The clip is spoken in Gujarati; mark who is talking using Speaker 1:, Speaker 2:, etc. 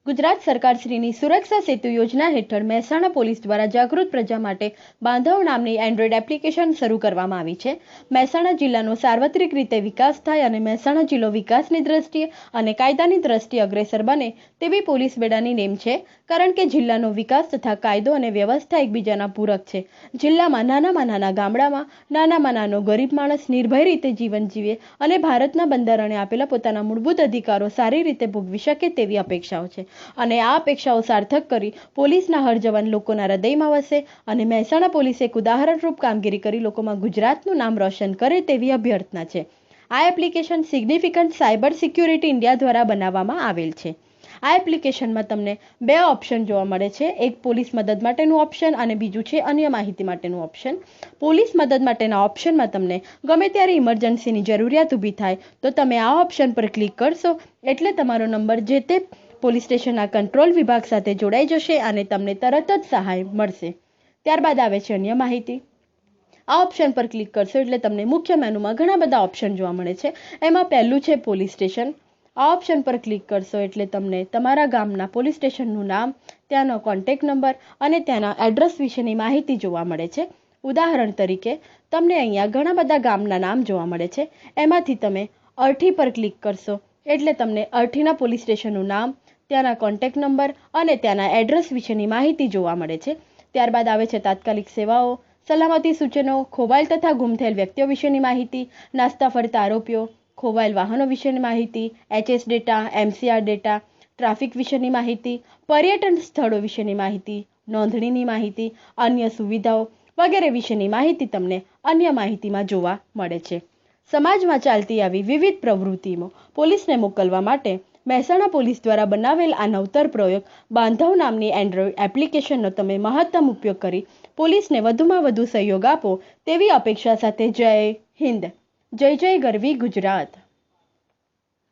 Speaker 1: ગુજરાત સરકારશ્રીની સુરક્ષા સેતુ યોજના હેઠળ મહેસાણા પોલીસ દ્વારા જાગૃત પ્રજા માટે બાંધવ નામની એન્ડ્રોઇડ એપ્લિકેશન શરૂ કરવામાં આવી છે। મહેસાણા જિલ્લાનો સાર્વત્રિક રીતે વિકાસ થાય અને મહેસાણા જિલ્લો વિકાસની દ્રષ્ટિએ અને કાયદાની દ્રષ્ટિએ અગ્રેસર બને તેવી પોલીસ બેડાની નેમ છે, કારણ કે જિલ્લાનો વિકાસ તથા કાયદો અને વ્યવસ્થા એકબીજાના પૂરક છે। જિલ્લામાં નાના ગામડામાં નાનો ગરીબ માણસ નિર્ભય રીતે જીવન જીવે અને ભારતના બંધારણે આપેલા પોતાના મૂળભૂત અધિકારો સારી રીતે ભોગવી શકે તેવી અપેક્ષાઓ છે અને આ અપેક્ષાઓ સાર્થક કરી પોલીસના હર જવાન લોકોના હૃદયમાં વસે અને મહેસાણા પોલીસે એક ઉદાહરણરૂપ કામગીરી કરી લોકોમાં ગુજરાતનું નામ રોશન કરે તેવી અભ્યર્થના છે। આ application significant cyber security India દ્વારા બનાવવામાં આવેલ છે। આ એપ્લિકેશનમાં તમને બે ઓપ્શન જોવા મળે છે, એક પોલીસ મદદ માટેનું ઓપ્શન અને બીજું છે અન્ય માહિતી માટેનું ઓપ્શન। પોલીસ મદદ માટેના ઓપ્શનમાં તમને ગમે ત્યારે ઇમરજન્સીની જરૂરિયાત ઊભી થાય તો તમે આ ઓપ્શન પર ક્લિક કરશો એટલે તમારો નંબર જે તે પોલીસ સ્ટેશનના કંટ્રોલ વિભાગ સાથે જોડાઈ જશે અને તમને તરત જ સહાય મળશે। ત્યારબાદ આવે છે અન્ય માહિતી। આ ઓપ્શન પર ક્લિક કરશો એટલે તમને મુખ્ય મેનુમાં ઘણા બધા ઓપ્શન જોવા મળે છે। એમાં પહેલું છે પોલીસ સ્ટેશન। આ ઓપ્શન પર ક્લિક કરશો એટલે તમને તમારા ગામના પોલીસ સ્ટેશનનું નામ, ત્યાંનો કોન્ટેક્ટ નંબર અને ત્યાંના એડ્રેસ વિશેની માહિતી જોવા મળે છે। ઉદાહરણ તરીકે તમને અહીંયા ઘણા બધા ગામના નામ જોવા મળે છે। એમાંથી તમે અરઠી પર ક્લિક કરશો એટલે તમને અરઠીના પોલીસ સ્ટેશનનું નામ, ત્યાંના કોન્ટેક્ટ નંબર અને ત્યાંના એડ્રેસ વિશેની માહિતી જોવા મળે છે। ત્યારબાદ આવે છે તાત્કાલિક સેવાઓ, સલામતી સૂચનો, ખોવાયેલ તથા ગુમ થયેલ વ્યક્તિઓ વિશેની માહિતી, નાસ્તા ફરતા આરોપીઓ, ખોવાયેલ વાહનો વિશેની માહિતી, HS data, MCR data, traffic વિશેની માહિતી, પર્યટન સ્થળો વિશેની માહિતી, નોંધણીની માહિતી, અન્ય સુવિધાઓ વગેરે વિશેની માહિતી તમને અન્ય માહિતીમાં જોવા મળે છે। સમાજમાં ચાલતી આવી વિવિધ પ્રવૃત્તિઓ પોલીસને મોકલવા માટે મહેસાણા પોલીસ દ્વારા બનાવેલ આ નવતર પ્રયોગ બાંધવ નામની એન્ડ્રોઇડ એપ્લિકેશનનો તમે મહત્તમ ઉપયોગ કરી પોલીસને વધુમાં વધુ સહયોગ આપો તેવી અપેક્ષા સાથે જય હિન્દ, જય જય ગરવી ગુજરાત।